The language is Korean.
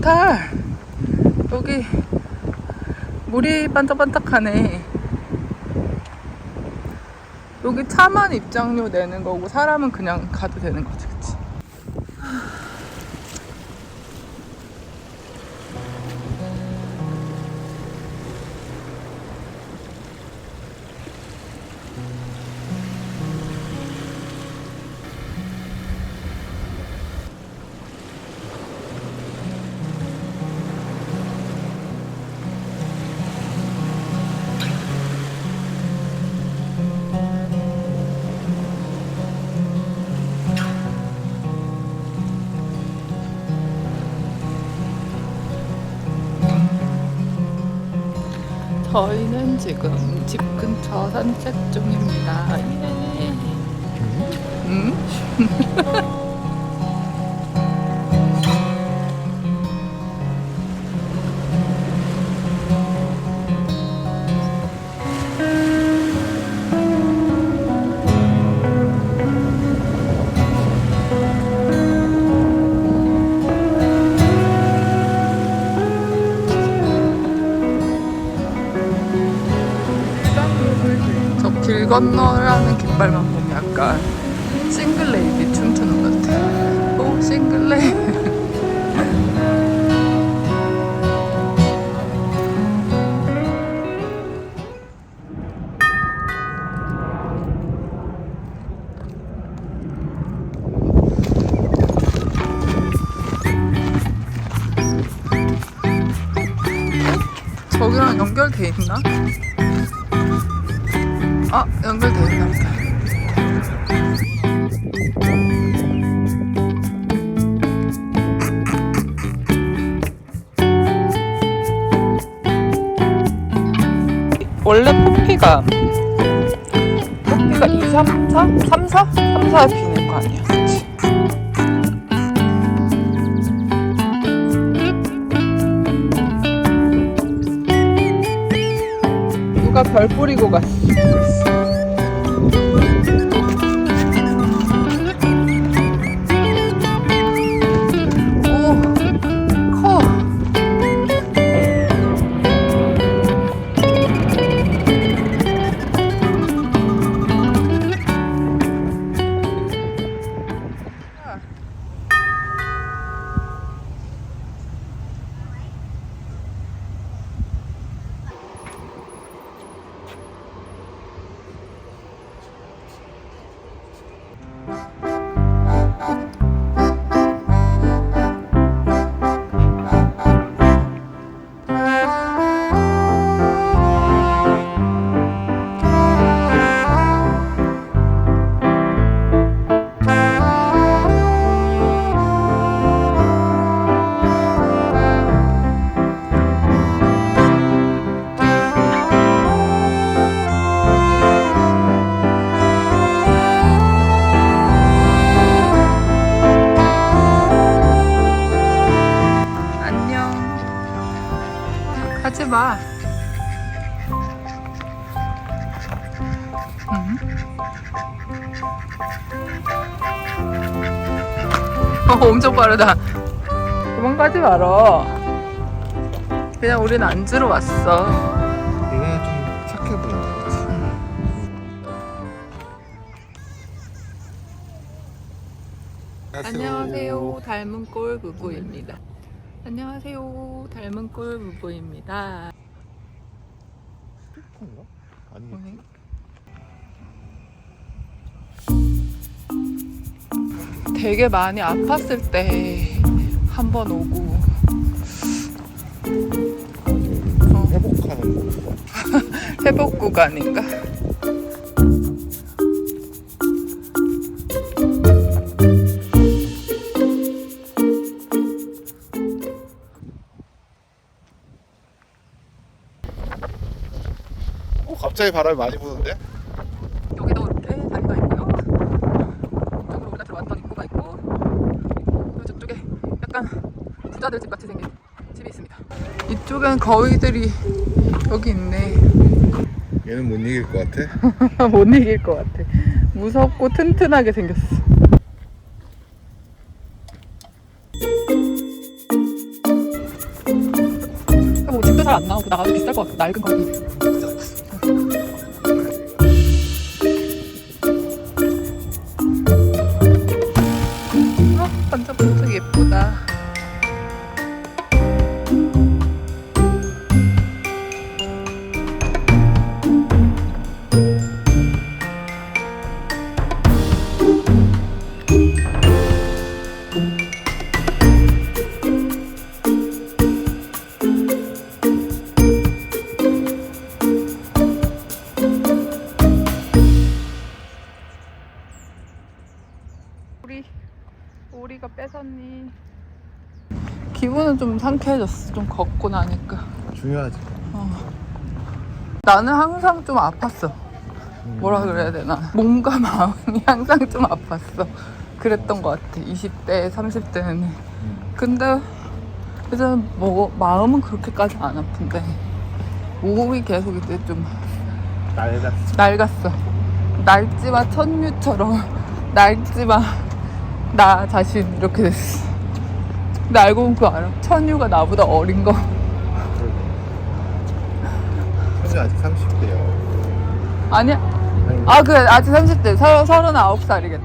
좋다. 여기 물이 반짝반짝하네. 여기 차만 입장료 내는 거고 사람은 그냥 가도 되는 거지, 그치? 저희는 지금 집 근처 산책 중입니다. 예. 응? 길 건너라는 깃발만 보면 약간 싱글레이디 춤추는 것 같아. 오, 싱글레이. 저기랑 연결돼 있나? 아, 연결돼 있나 보다. 원래 포피가 2, 3, 4? 3, 4? 3, 4에 피는 거 아니야, 그치? 누가 별 뿌리고 갔어. 하지 마. 엄청 빠르다. 도망가지 말어. 그냥 우린 안주로 왔어. 얘가 좀 착해 보인다, 그치? 안녕하세요. 닮은 꼴 부부입니다. 안녕하세요. 닮은 꼴 부부입니다. 뭔가? 아니겠지? 되게 많이 아팠을 때 한번 오고 회복하는 거. 회복 구간인가? 갑자기 바람이 많이 부는데? 여기도 이렇게 다리가 있고요. 이쪽으로 우리가 들어왔던 입구가 있고, 그리고 저쪽에 약간 부자들 집 같이 생긴 집이 있습니다. 이쪽엔 거위들이 여기 있네. 얘는 못 이길 것 같아? 못 이길 것 같아. 무섭고 튼튼하게 생겼어. 잘 안 나오고 나가도 비쌀 것 같아. 낡은 거기. 반짝반짝 예쁘다. 우리가 뺏었니? 기분은 좀 상쾌해졌어. 좀 걷고 나니까. 중요하지. 나는 항상 좀 아팠어. 뭐라 그래야 되나? 몸과 마음이 항상 좀 아팠어. 그랬던 것 같아. 20대, 30대는. 근데 이제 뭐 마음은 그렇게까지 안 아픈데 몸이 계속 이제 좀 낡았어. 낡지마 천류처럼 낡지마 나 자신 이렇게 됐어. 근데 알고 보면 그거 알아? 천유가 나보다 어린 거. 현재 아직 30대요. 아니야? 아 그래 아직 30대 39살이겠다.